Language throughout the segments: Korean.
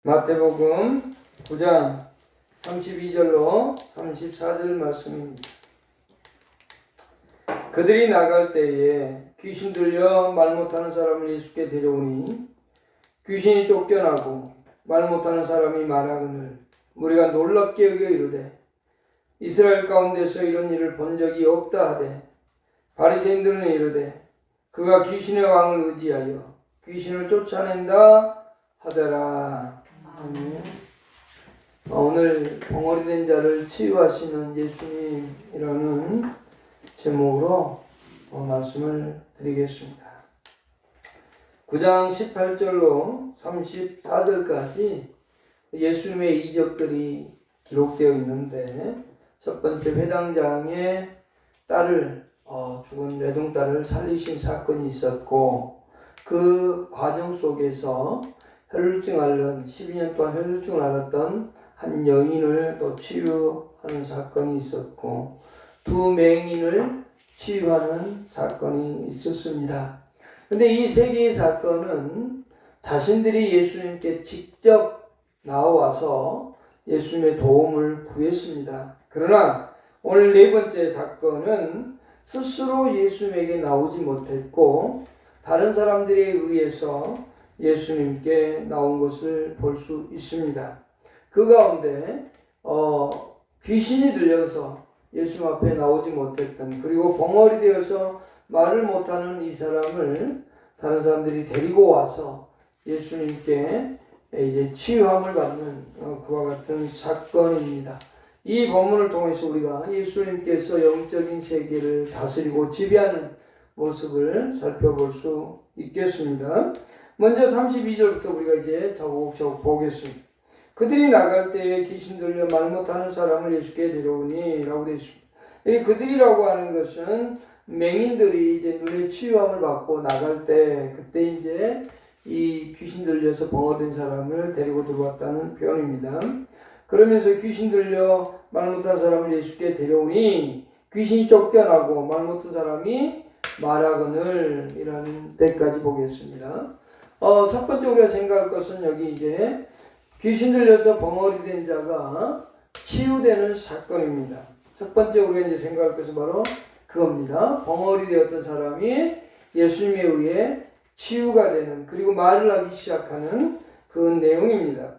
마태복음 9장 32절로 34절 말씀입니다. 그들이 나갈 때에 귀신 들려 말 못하는 사람을 예수께 데려오니 귀신이 쫓겨나고 말 못하는 사람이 말하거늘 우리가 놀랍게 여겨 이르되 이스라엘 가운데서 이런 일을 본 적이 없다 하되 바리새인들은 이르되 그가 귀신의 왕을 의지하여 귀신을 쫓아낸다 하더라. 오늘 벙어리 된 자를 치유하시는 예수님이라는 제목으로 말씀을 드리겠습니다. 9장 18절로 34절까지 예수님의 이적들이 기록되어 있는데 첫 번째 회당장의 딸을 죽은 외동딸을 살리신 사건이 있었고 그 과정 속에서 혈루증 앓는 12년 동안 혈루증을 앓았던 한 여인을 또 치유하는 사건이 있었고 두 맹인을 치유하는 사건이 있었습니다. 근데 이 세 개의 사건은 자신들이 예수님께 직접 나와서 예수님의 도움을 구했습니다. 그러나 오늘 네 번째 사건은 스스로 예수님에게 나오지 못했고 다른 사람들에 의해서 예수님께 나온 것을 볼 수 있습니다. 그 가운데 귀신이 들려서 예수님 앞에 나오지 못했던 그리고 벙어리 되어서 말을 못하는 이 사람을 다른 사람들이 데리고 와서 예수님께 이제 치유함을 받는 그와 같은 사건입니다. 이 본문을 통해서 우리가 예수님께서 영적인 세계를 다스리고 지배하는 모습을 살펴볼 수 있겠습니다. 먼저 32절부터 우리가 이제 차곡차곡 보겠습니다. 그들이 나갈 때에 귀신 들려 말 못하는 사람을 예수께 데려오니 라고 되어 있습니다. 이 그들이라고 하는 것은 맹인들이 이제 눈의 치유함을 받고 나갈 때 그때 이제 이 귀신 들려서 벙어된 사람을 데리고 들어왔다는 표현입니다. 그러면서 귀신 들려 말 못한 사람을 예수께 데려오니 귀신이 쫓겨나고 말 못한 사람이 말하거늘 이라는 때까지 보겠습니다. 첫 번째 우리가 생각할 것은 여기 이제 귀신 들려서 벙어리 된 자가 치유되는 사건입니다. 첫 번째 우리가 이제 생각할 것은 바로 그겁니다. 벙어리 되었던 사람이 예수님에 의해 치유가 되는 그리고 말을 하기 시작하는 그 내용입니다.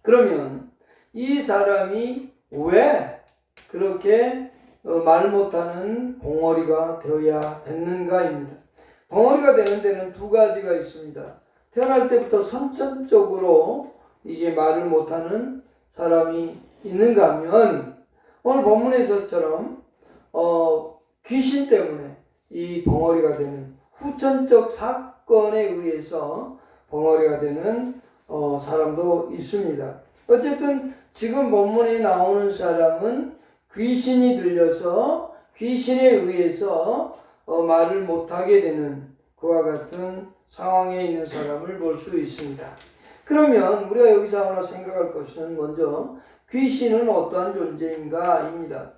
그러면 이 사람이 왜 그렇게 말 못하는 벙어리가 되어야 됐는가입니다. 벙어리가 되는 데는 두 가지가 있습니다. 태어날 때부터 선천적으로 이게 말을 못하는 사람이 있는가 하면 오늘 본문에서처럼 귀신 때문에 이 벙어리가 되는 후천적 사건에 의해서 벙어리가 되는 사람도 있습니다. 어쨌든 지금 본문에 나오는 사람은 귀신이 들려서 귀신에 의해서 말을 못하게 되는 그와 같은 상황에 있는 사람을 볼 수 있습니다. 그러면 우리가 여기서 하나 생각할 것은 먼저 귀신은 어떠한 존재인가입니다.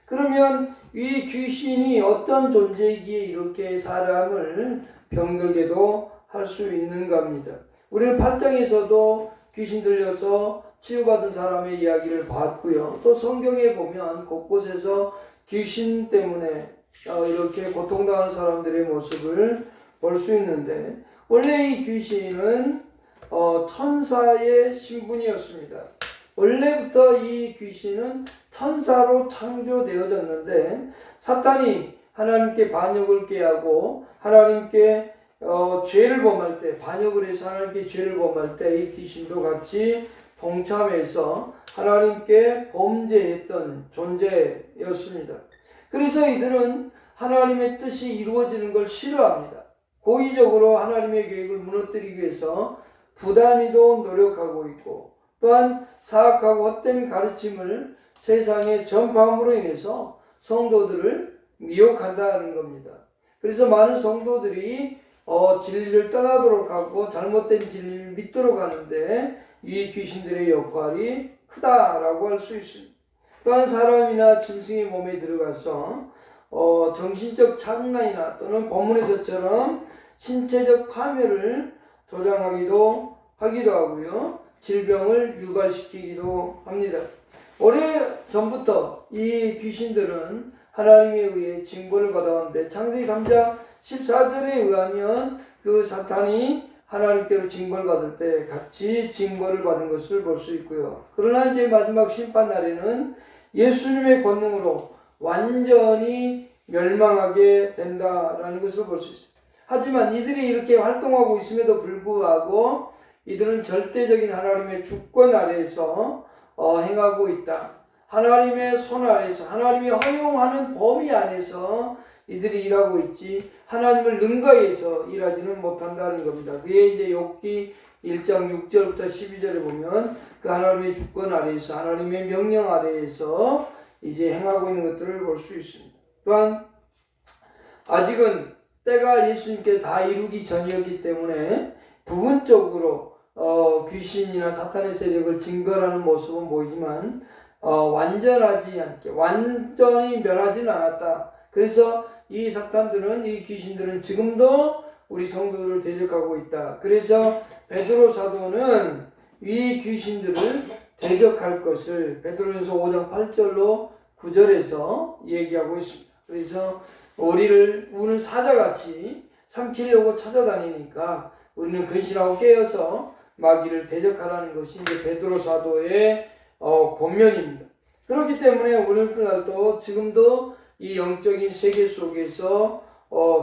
그러면 이 귀신이 어떤 존재이기에 이렇게 사람을 병들게도 할 수 있는가입니다. 우리는 8장에서도 귀신 들려서 치유받은 사람의 이야기를 봤고요. 또 성경에 보면 곳곳에서 귀신 때문에 이렇게 고통당하는 사람들의 모습을 볼 수 있는데 원래 이 귀신은 천사의 신분이었습니다. 원래부터 이 귀신은 천사로 창조되어졌는데 사탄이 하나님께 반역을 깨하고 하나님께 죄를 범할 때 반역을 해서 하나님께 죄를 범할 때 이 귀신도 같이 동참해서 하나님께 범죄했던 존재였습니다. 그래서 이들은 하나님의 뜻이 이루어지는 걸 싫어합니다. 고의적으로 하나님의 계획을 무너뜨리기 위해서 부단히도 노력하고 있고 또한 사악하고 헛된 가르침을 세상에 전파함으로 인해서 성도들을 미혹한다는 겁니다. 그래서 많은 성도들이 진리를 떠나도록 하고 잘못된 진리를 믿도록 하는데 이 귀신들의 역할이 크다라고 할 수 있습니다. 또한 사람이나 짐승의 몸에 들어가서 정신적 착란이나 또는 본문에서처럼 신체적 파멸을 조장하기도 하고요. 질병을 유발시키기도 합니다. 오래전부터 이 귀신들은 하나님에 의해 징벌을 받아왔는데 창세기 3장 14절에 의하면 그 사탄이 하나님께로 징벌받을 때 같이 징벌을 받은 것을 볼 수 있고요. 그러나 이제 마지막 심판 날에는 예수님의 권능으로 완전히 멸망하게 된다라는 것을 볼 수 있습니다. 하지만 이들이 이렇게 활동하고 있음에도 불구하고 이들은 절대적인 하나님의 주권 아래에서 행하고 있다. 하나님의 손 아래에서, 하나님이 허용하는 범위 안에서 이들이 일하고 있지 하나님을 능가해서 일하지는 못한다는 겁니다. 그게 이제 욥기 1장 6절부터 12절에 보면 그 하나님의 주권 아래에서, 하나님의 명령 아래에서 이제 행하고 있는 것들을 볼 수 있습니다. 또한 아직은 때가 예수님께 다 이루기 전이었기 때문에 부분적으로 귀신이나 사탄의 세력을 징벌하는 모습은 보이지만 완전하지 않게, 완전히 멸하지는 않았다. 그래서 이 사탄들은, 이 귀신들은 지금도 우리 성도들을 대적하고 있다. 그래서 베드로 사도는 이 귀신들을 대적할 것을 베드로전서 5장 8절로 9절에서 얘기하고 있습니다. 그래서 우리를 우는 사자같이 삼키려고 찾아다니니까 우리는 근신하고 깨어서 마귀를 대적하라는 것이 이제 베드로 사도의 권면입니다. 그렇기 때문에 오늘날도 지금도 이 영적인 세계 속에서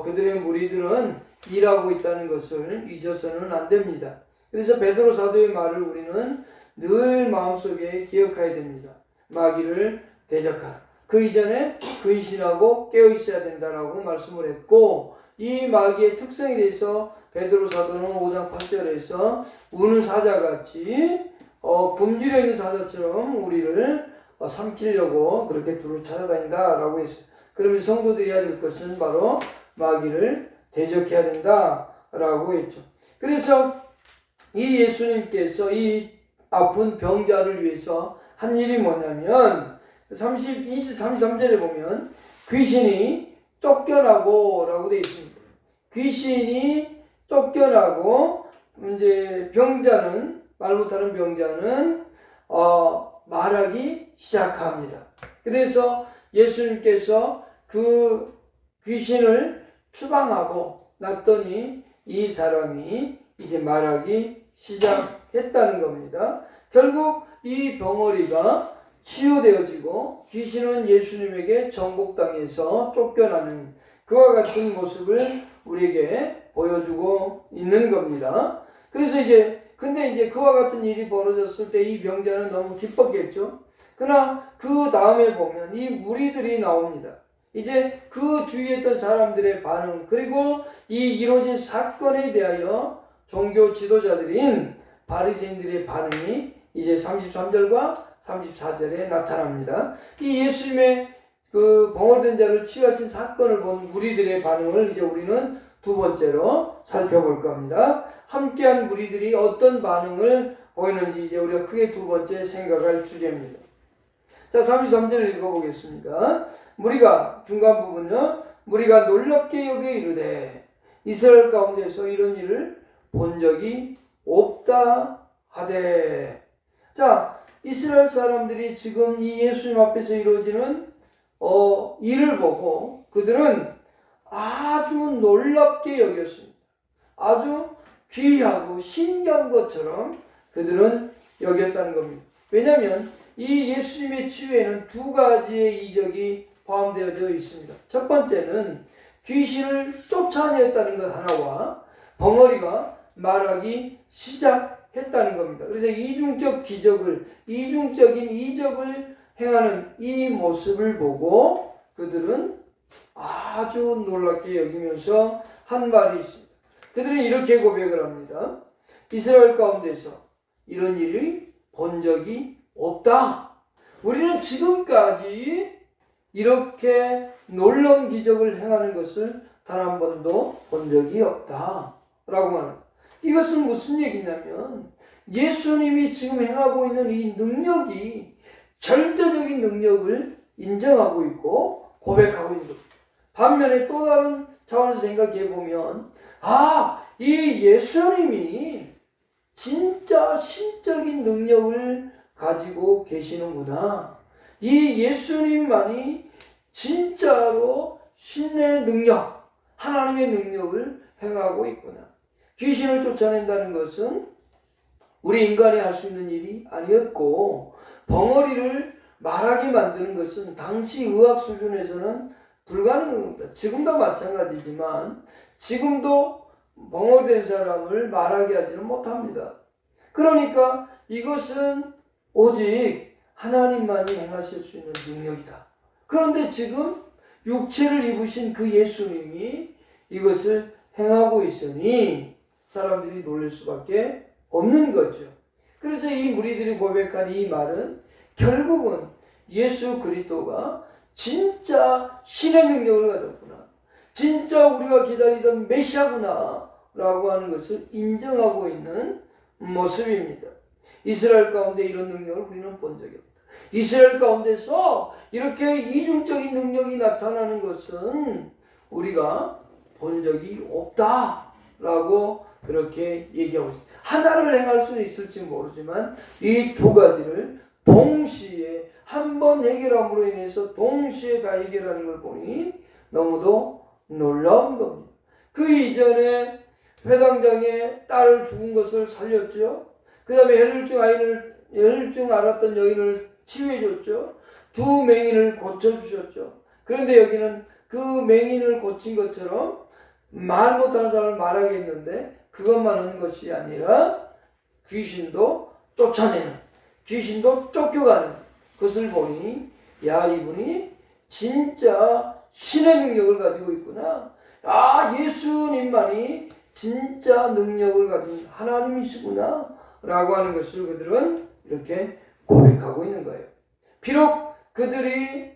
그들의 무리들은 일하고 있다는 것을 잊어서는 안 됩니다. 그래서 베드로 사도의 말을 우리는 늘 마음속에 기억해야 됩니다. 마귀를 대적하라. 그 이전에 근신하고 깨어 있어야 된다라고 말씀을 했고, 이 마귀의 특성에 대해서 베드로 사도는 5장 8절에서 우는 사자같이 굶주려 있는 사자처럼 우리를 삼키려고 그렇게 두루 찾아다닌다라고 했어요. 그러면서 성도들이 해야 될 것은 바로 마귀를 대적해야 된다라고 했죠. 그래서 이 예수님께서 이 아픈 병자를 위해서 한 일이 뭐냐면 33절에 보면 귀신이 쫓겨나고 라고 되어 있습니다. 귀신이 쫓겨나고 이제 병자는, 말 못하는 병자는 말하기 시작합니다. 그래서 예수님께서 그 귀신을 추방하고 났더니 이 사람이 이제 말하기 시작했다는 겁니다. 결국 이 병어리가 치유되어지고 귀신은 예수님에게 정복당해서 쫓겨나는 그와 같은 모습을 우리에게 보여주고 있는 겁니다. 그래서 근데 이제 그와 같은 일이 벌어졌을 때 이 병자는 너무 기뻤겠죠. 그러나 그 다음에 보면 이 무리들이 나옵니다. 이제 그 주위에 있던 사람들의 반응, 그리고 이 이루어진 사건에 대하여 종교 지도자들인 바리새인들의 반응이 이제 33절과 34절에 나타납니다. 이 예수님의 그 병어된 자를 치유하신 사건을 본 무리들의 반응을 이제 우리는 두 번째로 살펴볼 겁니다. 함께한 무리들이 어떤 반응을 보이는지 이제 우리가 크게 두 번째 생각할 주제입니다. 자, 33절을 읽어보겠습니다. 무리가, 중간 부분요. 무리가 놀랍게 여겨 이르되 이스라엘 가운데서 이런 일을 본 적이 없다 하되. 자, 이스라엘 사람들이 지금 이 예수님 앞에서 이루어지는 일을 보고 그들은 아주 놀랍게 여겼습니다. 아주 귀하고 신기한 것처럼 그들은 여겼다는 겁니다. 왜냐하면 이 예수님의 치유에는 두 가지의 이적이 포함되어져 있습니다. 첫 번째는 귀신을 쫓아내었다는 것 하나와 벙어리가 말하기 시작했다는 겁니다. 그래서 이중적인 이적을 행하는 이 모습을 보고 그들은 아주 놀랍게 여기면서 한 말이 있습니다. 그들은 이렇게 고백을 합니다. 이스라엘 가운데서 이런 일을 본 적이 없다. 우리는 지금까지 이렇게 놀라운 기적을 행하는 것을 단 한 번도 본 적이 없다 라고 말합니다. 이것은 무슨 얘기냐면 예수님이 지금 행하고 있는 이 능력이 절대적인 능력을 인정하고 있고 고백하고 있는 겁니다. 반면에 또 다른 차원에서 생각해 보면 이 예수님이 진짜 신적인 능력을 가지고 계시는구나. 이 예수님만이 진짜로 신의 능력, 하나님의 능력을 행하고 있구나. 귀신을 쫓아낸다는 것은 우리 인간이 할 수 있는 일이 아니었고, 벙어리를 말하게 만드는 것은 당시 의학 수준에서는 불가능한 겁니다. 지금도 마찬가지지만 지금도 벙어리된 사람을 말하게 하지는 못합니다. 그러니까 이것은 오직 하나님만이 행하실 수 있는 능력이다. 그런데 지금 육체를 입으신 그 예수님이 이것을 행하고 있으니 사람들이 놀랄 수밖에 없는 거죠. 그래서 이 무리들이 고백한 이 말은 결국은 예수 그리스도가 진짜 신의 능력을 가졌구나, 진짜 우리가 기다리던 메시아구나 라고 하는 것을 인정하고 있는 모습입니다. 이스라엘 가운데 이런 능력을 우리는 본 적이 없다. 이스라엘 가운데서 이렇게 이중적인 능력이 나타나는 것은 우리가 본 적이 없다라고 그렇게 얘기하고 있습니다. 하나를 행할 수는 있을지 모르지만 이 두 가지를 동시에 한 번 해결함으로 인해서 동시에 다 해결하는 걸 보니 너무도 놀라운 겁니다. 그 이전에 회당장의 딸을 죽은 것을 살렸죠. 그 다음에 혈증 앓았던 여인을 치유해줬죠. 두 맹인을 고쳐주셨죠. 그런데 여기는 그 맹인을 고친 것처럼 말 못하는 사람을 말하게 했는데 그것만 하는 것이 아니라 귀신도 쫓아내는, 귀신도 쫓겨가는 것을 보니 야, 이분이 진짜 신의 능력을 가지고 있구나. 아, 예수님만이 진짜 능력을 가진 하나님이시구나 라고 하는 것을 그들은 이렇게 고백하고 있는 거예요. 비록 그들이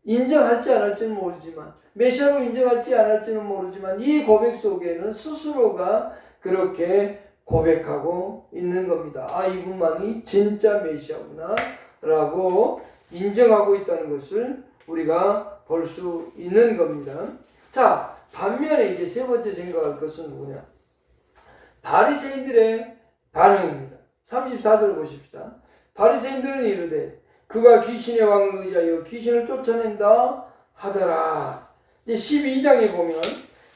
인정할지 안 할지는 모르지만, 메시아로 인정할지 안 할지는 모르지만 이 고백 속에는 스스로가 그렇게 고백하고 있는 겁니다. 아, 이분만이 진짜 메시아구나 라고 인정하고 있다는 것을 우리가 볼 수 있는 겁니다. 자, 반면에 이제 세 번째 생각할 것은 누구냐? 바리새인들의 반응입니다. 34절 보십시다. 바리새인들은 이르되 그가 귀신의 왕을 의지하여 귀신을 쫓아낸다 하더라. 이제 12장에 보면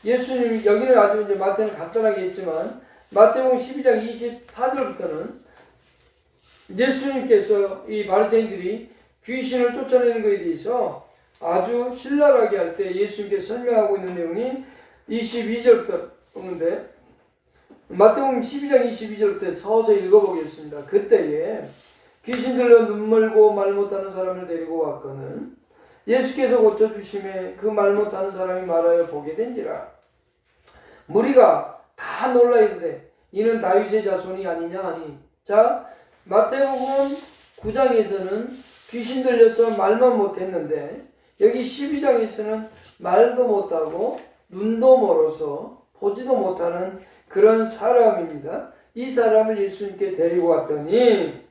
예수님, 여기는 아주 이제 마태는 간단하게 했지만 마태복음 12장 24절부터는 예수님께서 이 바리새인들이 귀신을 쫓아내는 것에 대해서 아주 신랄하게 할 때 예수님께서 설명하고 있는 내용이 22절부터 오는데, 마태복음 12장 22절부터 서서히 읽어보겠습니다. 그때에 귀신 들려 눈멀고 말 못하는 사람을 데리고 왔거늘 예수께서 고쳐주심에 그 말 못하는 사람이 말하여 보게 된지라. 무리가 다 놀라 이르되 이는 다윗의 자손이 아니냐 하니. 자, 마태복음 9장에서는 귀신 들려서 말만 못했는데 여기 12장에서는 말도 못하고 눈도 멀어서 보지도 못하는 그런 사람입니다. 이 사람을 예수님께 데리고 왔더니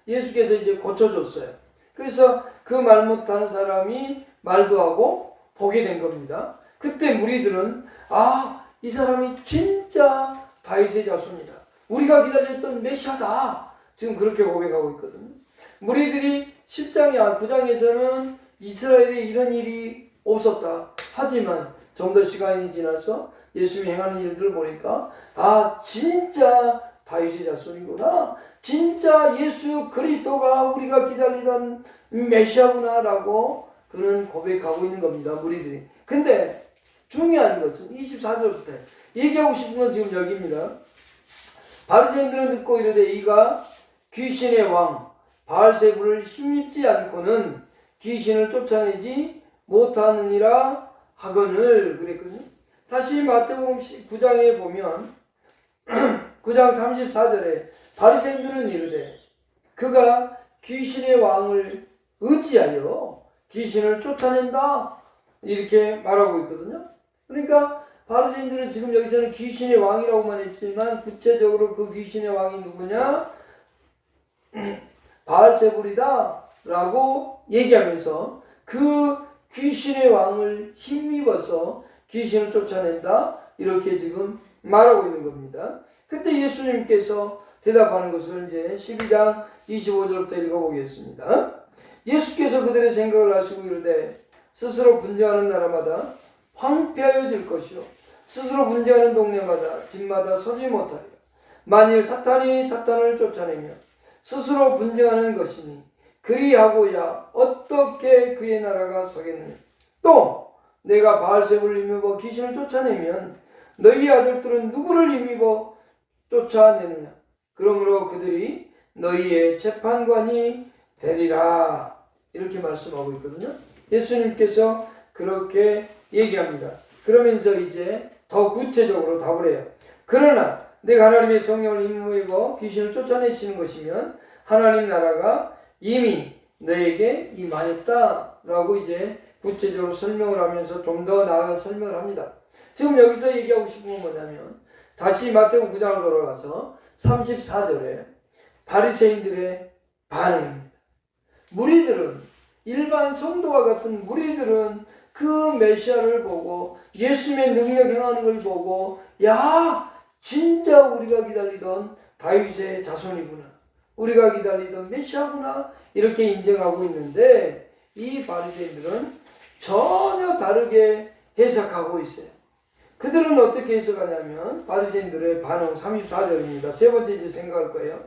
예수께서 이제 고쳐줬어요. 그래서 그 말 못하는 사람이 말도 하고 보게 된 겁니다. 그때 무리들은 아, 이 사람이 진짜 다윗의 자손이다. 우리가 기다렸던 메시아다. 지금 그렇게 고백하고 있거든요. 무리들이 9장에서는 이스라엘에 이런 일이 없었다. 하지만 좀 더 시간이 지나서 예수님이 행하는 일들을 보니까 아, 진짜 다윗의 자손이구나. 진짜 예수 그리스도가 우리가 기다리던 메시아구나 라고 그는 고백하고 있는 겁니다. 무리들이. 근데 중요한 것은 24절부터 얘기하고 싶은 건 지금 여기입니다. 바리새인들은 듣고 이르되 이가 귀신의 왕 바알세불을 힘입지 않고는 귀신을 쫓아내지 못하느니라 하거늘 그랬거든요. 다시 마태복음 9장에 보면 9장 34절에 바리새인들은 이르되 그가 귀신의 왕을 의지하여 귀신을 쫓아낸다 이렇게 말하고 있거든요. 그러니까 바리새인들은 지금 여기서는 귀신의 왕이라고만 했지만 구체적으로 그 귀신의 왕이 누구냐? 바알세불이다 라고 얘기하면서 그 귀신의 왕을 힘입어서 귀신을 쫓아낸다 이렇게 지금 말하고 있는 겁니다. 그때 예수님께서 대답하는 것을 이제 12장 25절부터 읽어보겠습니다. 예수께서 그들의 생각을 아시고 이르되 스스로 분쟁하는 나라마다 황폐하여질 것이요 스스로 분쟁하는 동네마다 집마다 서지 못하리라. 만일 사탄이 사탄을 쫓아내며 스스로 분쟁하는 것이니 그리하고야 어떻게 그의 나라가 서겠느냐. 또 내가 바알세불을 힘입어 귀신을 쫓아내면 너희 아들들은 누구를 힘입어 쫓아내느냐. 그러므로 그들이 너희의 재판관이 되리라. 이렇게 말씀하고 있거든요. 예수님께서 그렇게 얘기합니다. 그러면서 이제 더 구체적으로 답을 해요. 그러나 내가 하나님의 성령을 힘입어 귀신을 쫓아내시는 것이면 하나님 나라가 이미 너에게 임하였다라고 이제 구체적으로 설명을 하면서 좀 더 나아가 설명을 합니다. 지금 여기서 얘기하고 싶은 건 뭐냐면 다시 마태복음 9장으로 돌아가서 34절에 바리새인들의 반응입니다. 무리들은 일반 성도와 같은 무리들은 그 메시아를 보고 예수님의 능력 행하는 걸 보고 야 진짜 우리가 기다리던 다윗의 자손이구나. 우리가 기다리던 메시아구나. 이렇게 인정하고 있는데 이 바리새인들은 전혀 다르게 해석하고 있어요. 그들은 어떻게 해석하냐면 바리새인들의 반응 34절입니다. 세 번째 이제 생각할 거예요.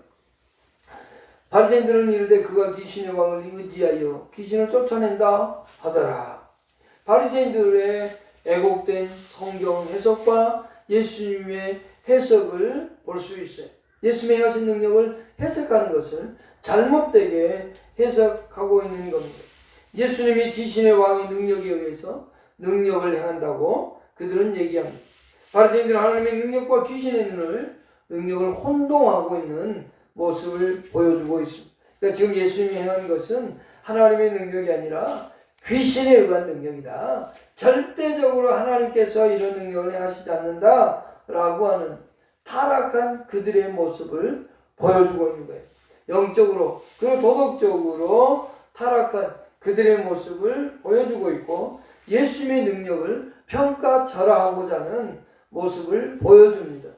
바리새인들은 이르되 그가 귀신의 왕을 의지하여 귀신을 쫓아낸다 하더라. 바리새인들의 왜곡된 성경 해석과 예수님의 해석을 볼 수 있어요. 예수님의 하신 능력을 해석하는 것을 잘못되게 해석하고 있는 겁니다. 예수님이 귀신의 왕의 능력에 의해서 능력을 행한다고 그들은 얘기합니다. 바리새인들은 하나님의 능력과 귀신의 능력을 혼동하고 있는 모습을 보여주고 있습니다. 그러니까 지금 예수님이 행한 것은 하나님의 능력이 아니라 귀신에 의한 능력이다. 절대적으로 하나님께서 이런 능력을 행하시지 않는다라고 하는 타락한 그들의 모습을 보여주고 있는 거예요. 영적으로 그리고 도덕적으로 타락한 그들의 모습을 보여주고 있고 예수님의 능력을 평가절하하고자 하는 모습을 보여줍니다.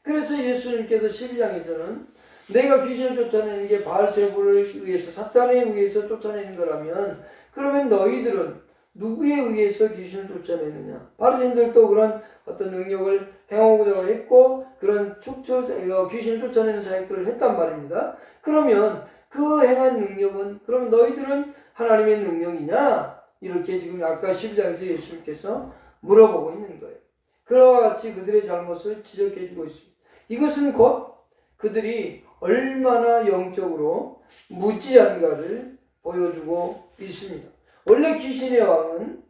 그래서 예수님께서 12장에서는 내가 귀신을 쫓아내는 게 바알세불을 의해서 사탄에 의해서 쫓아내는 거라면 그러면 너희들은 누구에 의해서 귀신을 쫓아내느냐. 바리새인들도 그런 어떤 능력을 행하고자 했고 그런 귀신을 쫓아내는 사역들을 했단 말입니다. 그러면 그 행한 능력은 그러면 너희들은 하나님의 능력이냐? 이렇게 지금 아까 12장에서 예수님께서 물어보고 있는 거예요. 그와 같이 그들의 잘못을 지적해 주고 있습니다. 이것은 곧 그들이 얼마나 영적으로 무지한가를 보여주고 있습니다. 원래 귀신의 왕은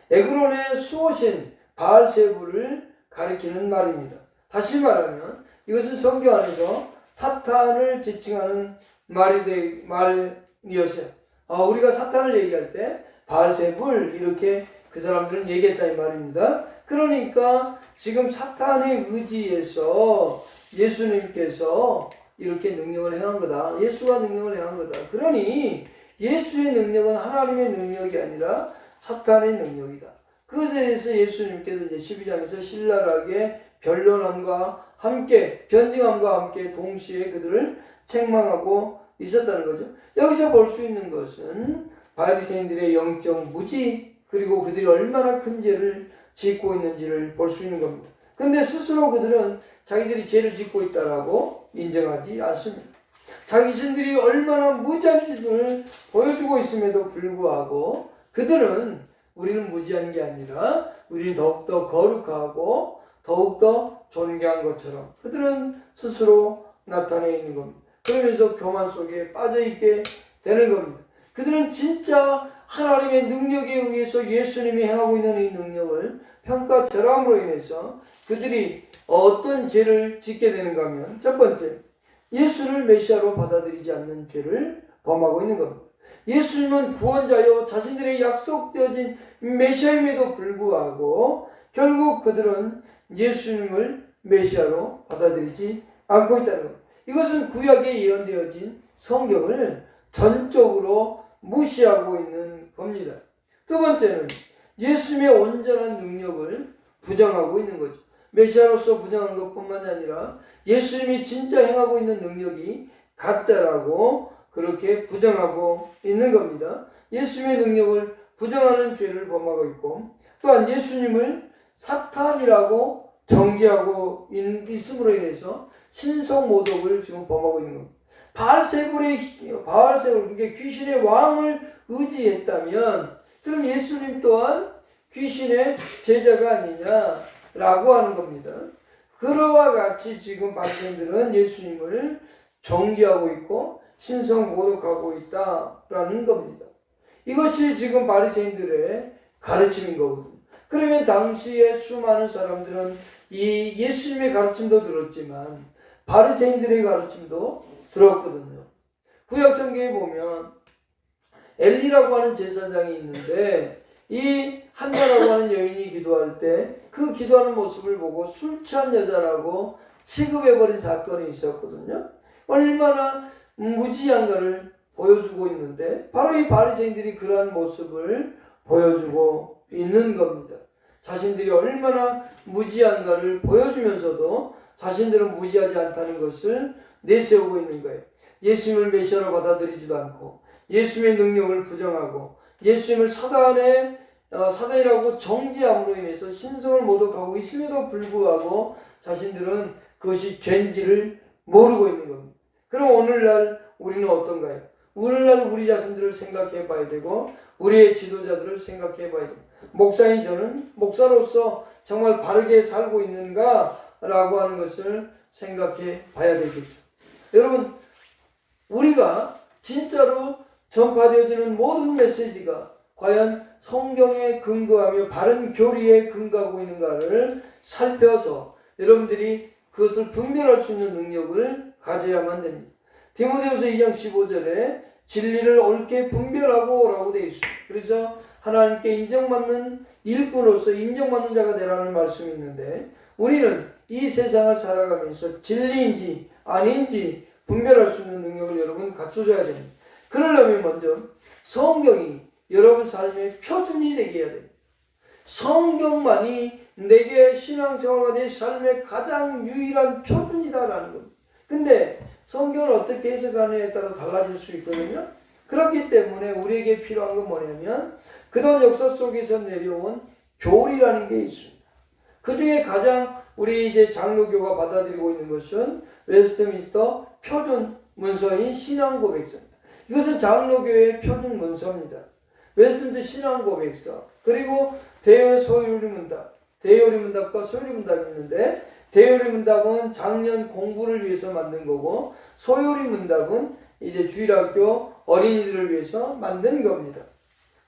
에그론의 수호신 바알세불을 가리키는 말입니다. 다시 말하면 이것은 성경 안에서 사탄을 지칭하는 말이었어요. 우리가 사탄을 얘기할 때 바알세불 이렇게 그 사람들은 얘기했다는 말입니다. 그러니까 지금 사탄의 의지에서 예수님께서 이렇게 능력을 행한 거다. 예수가 능력을 행한 거다. 그러니 예수의 능력은 하나님의 능력이 아니라 사탄의 능력이다. 그것에 대해서 예수님께서 이제 12장에서 신랄하게 변론함과 함께 변증함과 함께 동시에 그들을 책망하고 있었다는 거죠. 여기서 볼 수 있는 것은 바리새인들의 영적 무지 그리고 그들이 얼마나 큰 죄를 짓고 있는지를 볼 수 있는 겁니다. 그런데 스스로 그들은 자기들이 죄를 짓고 있다라고 인정하지 않습니다. 자기신들이 얼마나 무지한지를 보여주고 있음에도 불구하고 그들은 우리는 무지한 게 아니라 우리는 더욱더 거룩하고 더욱더 존귀한 것처럼 그들은 스스로 나타내 있는 겁니다. 그러면서 교만 속에 빠져있게 되는 겁니다. 그들은 진짜 하나님의 능력에 의해서 예수님이 행하고 있는 이 능력을 평가절함으로 인해서 그들이 어떤 죄를 짓게 되는가 하면 첫 번째, 예수를 메시아로 받아들이지 않는 죄를 범하고 있는 겁니다. 예수님은 구원자요 자신들의 약속되어진 메시아임에도 불구하고 결국 그들은 예수님을 메시아로 받아들이지 않고 있다는 겁니다. 이것은 구약에 예언되어진 성경을 전적으로 무시하고 있는 겁니다. 두 번째는 예수님의 온전한 능력을 부정하고 있는 거죠. 메시아로서 부정한 것뿐만 아니라 예수님이 진짜 행하고 있는 능력이 가짜라고 그렇게 부정하고 있는 겁니다. 예수님의 능력을 부정하는 죄를 범하고 있고, 또한 예수님을 사탄이라고 정죄하고 있음으로 인해서 신성모독을 지금 범하고 있는 겁니다. 바알세불, 그게 귀신의 왕을 의지했다면, 그럼 예수님 또한 귀신의 제자가 아니냐라고 하는 겁니다. 그와 같이 지금 바리새인들은 예수님을 정죄하고 있고 신성모독하고 있다라는 겁니다. 이것이 지금 바리새인들의 가르침인 거거든요. 그러면 당시에 수많은 사람들은 이 예수님의 가르침도 들었지만 바리새인들의 가르침도 들었거든요. 구약성경에 보면 엘리라고 하는 제사장이 있는데, 이 한나라고 하는 여인이 기도할 때 그 기도하는 모습을 보고 술 취한 여자라고 취급해버린 사건이 있었거든요. 얼마나 무지한가를 보여주고 있는데, 바로 이 바리새인들이 그러한 모습을 보여주고 있는 겁니다. 자신들이 얼마나 무지한가를 보여주면서도 자신들은 무지하지 않다는 것을 내세우고 있는 거예요. 예수님을 메시아로 받아들이지도 않고 예수님의 능력을 부정하고 예수님을 사단이라고 정죄함으로 인해서 신성을 모독하고 있음에도 불구하고 자신들은 그것이 죄인지를 모르고 있는 겁니다. 그럼 오늘날 우리는 어떤가요? 오늘날 우리 자신들을 생각해 봐야 되고 우리의 지도자들을 생각해 봐야 됩니다. 목사인 저는 목사로서 정말 바르게 살고 있는가 라고 하는 것을 생각해 봐야 되겠죠. 여러분, 우리가 진짜로 전파되어지는 모든 메시지가 과연 성경에 근거하며 바른 교리에 근거하고 있는가를 살펴서 여러분들이 그것을 분별할 수 있는 능력을 가져야만 됩니다. 디모데후서 2장 15절에 진리를 옳게 분별하고 라고 되어 있습니다. 그래서 하나님께 인정받는 일꾼으로서 인정받는 자가 되라는 말씀이 있는데, 우리는 이 세상을 살아가면서 진리인지 아닌지 분별할 수 있는 능력을 여러분 갖추셔야 됩니다. 그러려면 먼저 성경이 여러분 삶의 표준이 되게 해야 됩니다. 성경만이 내게 신앙생활과 내 삶의 가장 유일한 표준이다라는 겁니다. 근데 성경을 어떻게 해석하느냐에 따라 달라질 수 있거든요. 그렇기 때문에 우리에게 필요한 건 뭐냐면 그동안 역사 속에서 내려온 교리라는 게 있습니다. 그 중에 가장 우리 이제 장로교가 받아들이고 있는 것은 웨스트민스터 표준 문서인 신앙고백서입니다. 이것은 장로교의 표준 문서입니다. 웨스트민스터 신앙고백서, 그리고 대요의 소요리문답, 대요리문답과 소요리문답이 있는데, 대요리문답은 작년 공부를 위해서 만든 거고, 소요리문답은 이제 주일학교 어린이들을 위해서 만든 겁니다.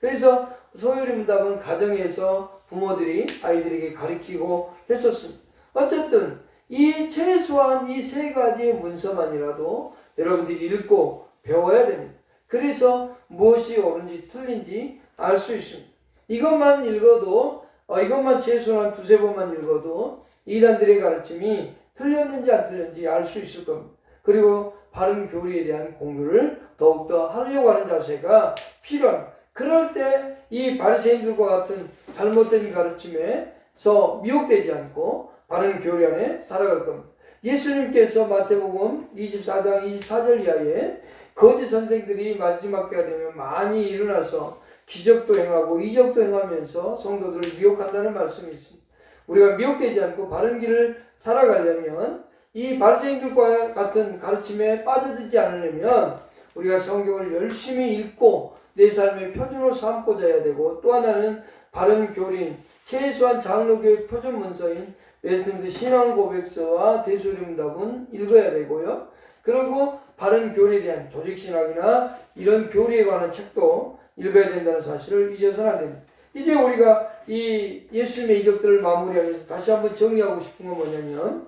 그래서 소요리문답은 가정에서 부모들이 아이들에게 가르치고 했었습니다. 어쨌든 이 최소한 이 세 가지의 문서만이라도 여러분들이 읽고 배워야 됩니다. 그래서 무엇이 옳은지 틀린지 알 수 있습니다. 이것만 읽어도 이것만 최소한 두세 번만 읽어도 이단들의 가르침이 틀렸는지 안 틀렸는지 알 수 있을 겁니다. 그리고 바른 교리에 대한 공부를 더욱더 하려고 하는 자세가 필요합니다. 그럴 때 이 바리새인들과 같은 잘못된 가르침에서 미혹되지 않고 바른 교리 안에 살아갈 겁니다. 예수님께서 마태복음 24장 24절 이하에 거짓 선생들이 마지막 때가 되면 많이 일어나서 기적도 행하고 이적도 행하면서 성도들을 미혹한다는 말씀이 있습니다. 우리가 미혹되지 않고 바른 길을 살아가려면 이 바리새인들과 같은 가르침에 빠져들지 않으려면 우리가 성경을 열심히 읽고 내 삶의 표준으로 삼고자 해야 되고, 또 하나는 바른 교리인 최소한 장로교의 표준 문서인 웨스트민스터 신앙고백서와 대소리문답은 읽어야 되고요. 그리고 바른 교리에 대한 조직신학이나 이런 교리에 관한 책도 읽어야 된다는 사실을 잊어서는 안 됩니다. 이제 우리가 이 예수님의 이적들을 마무리하면서 다시 한번 정리하고 싶은 건 뭐냐면,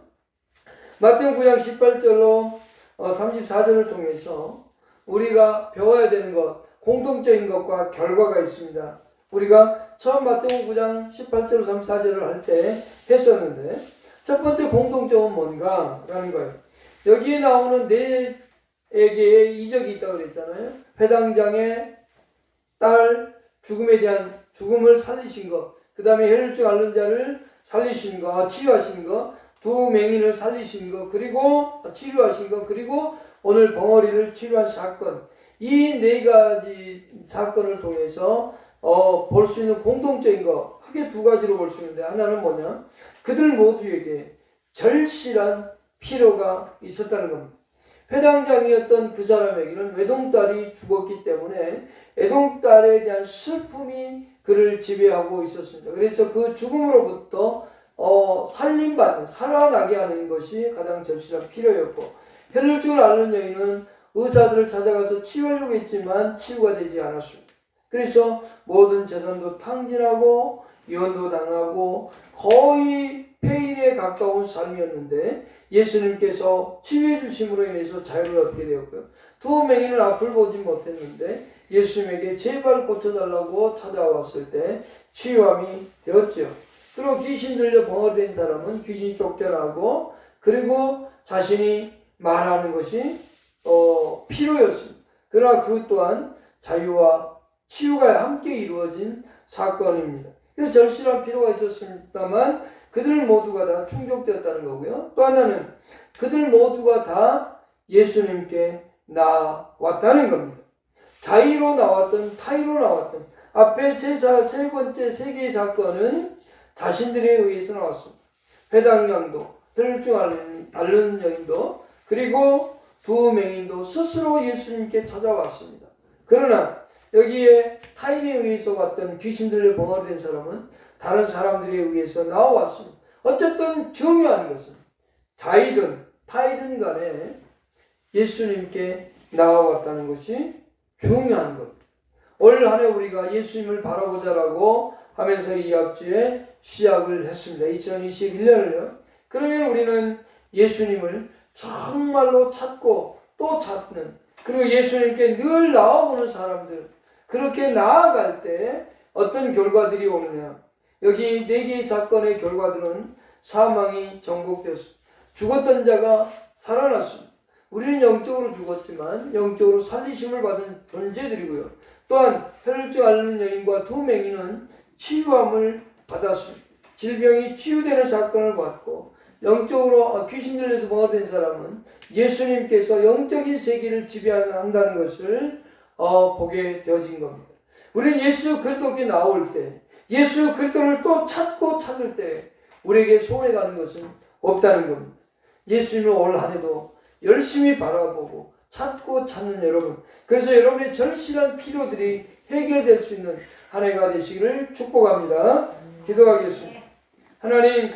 마태복음 9장 18절로 34절을 통해서 우리가 배워야 되는 것, 공통적인 것과 결과가 있습니다. 우리가 처음 마태복음 9장 18절로 34절을 할 때 했었는데, 첫 번째 공통점은 뭔가라는 거예요. 여기에 나오는 네 에게 이적이 있다고 그랬잖아요. 회당장의 딸 죽음에 대한 죽음을 살리신 것, 그 다음에 혈류증 앓는 자를 살리신 거, 치유하신 거, 두 맹인을 살리신 거, 그리고 치료하신 거, 그리고 오늘 벙어리를 치료한 사건, 이 네 가지 사건을 통해서 볼 수 있는 공통적인 거 크게 두 가지로 볼 수 있는데, 하나는 뭐냐? 그들 모두에게 절실한 필요가 있었다는 겁니다. 회당장이었던 그 사람에게는 외동딸이 죽었기 때문에 애동딸에 대한 슬픔이 그를 지배하고 있었습니다. 그래서 그 죽음으로부터 살림받는, 살아나게 하는 것이 가장 절실한 필요였고, 혈류증을 앓는 여인은 의사들을 찾아가서 치유하려고 했지만 치유가 되지 않았습니다. 그래서 모든 재산도 탕진하고 이혼도 당하고 거의 폐인에 가까운 삶이었는데, 예수님께서 치유해 주심으로 인해서 자유를 얻게 되었고요. 두 맹인은 앞을 보지 못했는데 예수님에게 제발 고쳐달라고 찾아왔을 때 치유함이 되었죠. 그리고 귀신 들려 벙어리된 사람은 귀신이 쫓겨나고, 그리고 자신이 말하는 것이 필요였습니다. 그러나 그 또한 자유와 치유가 함께 이루어진 사건입니다. 그래서 절실한 필요가 있었습니다만 그들 모두가 다 충족되었다는 거고요. 또 하나는 그들 모두가 다 예수님께 나왔다는 겁니다. 자의로 나왔던 타의로 나왔던 앞에 세 번째 세 개의 사건은 자신들에 의해서 나왔습니다. 회당장도, 혈류증 앓는 여인도, 그리고 두 맹인도 스스로 예수님께 찾아왔습니다. 그러나 여기에 타인에 의해서 왔던 귀신 들려 벙어리된 사람은 다른 사람들에 의해서 나왔습니다. 어쨌든 중요한 것은 자이든 타이든 간에 예수님께 나와왔다는 것이 중요한 겁니다. 올 한 해 우리가 예수님을 바라보자라고 하면서 이 앞주에 시작을 했습니다. 2021년을요. 그러면 우리는 예수님을 정말로 찾고 또 찾는, 그리고 예수님께 늘 나와보는 사람들, 그렇게 나아갈 때 어떤 결과들이 오느냐. 여기 네 개의 사건의 결과들은 사망이 정복되었습니다. 죽었던 자가 살아났습니다. 우리는 영적으로 죽었지만 영적으로 살리심을 받은 존재들이고요. 또한 혈류증 앓는 여인과 두 맹인은 치유함을 받았습니다. 질병이 치유되는 사건을 받고, 영적으로 귀신 들려서 벙어리된 사람은 예수님께서 영적인 세계를 지배한다는 것을 보게 되어진 겁니다. 우리는 예수 그리스도께 나올 때, 예수 그리스도를 또 찾고 찾을 때 우리에게 손해가는 것은 없다는 겁니다. 예수님을 올 한 해도 열심히 바라보고 찾고 찾는 여러분, 그래서 여러분의 절실한 필요들이 해결될 수 있는 한 해가 되시기를 축복합니다. 기도하겠습니다. 하나님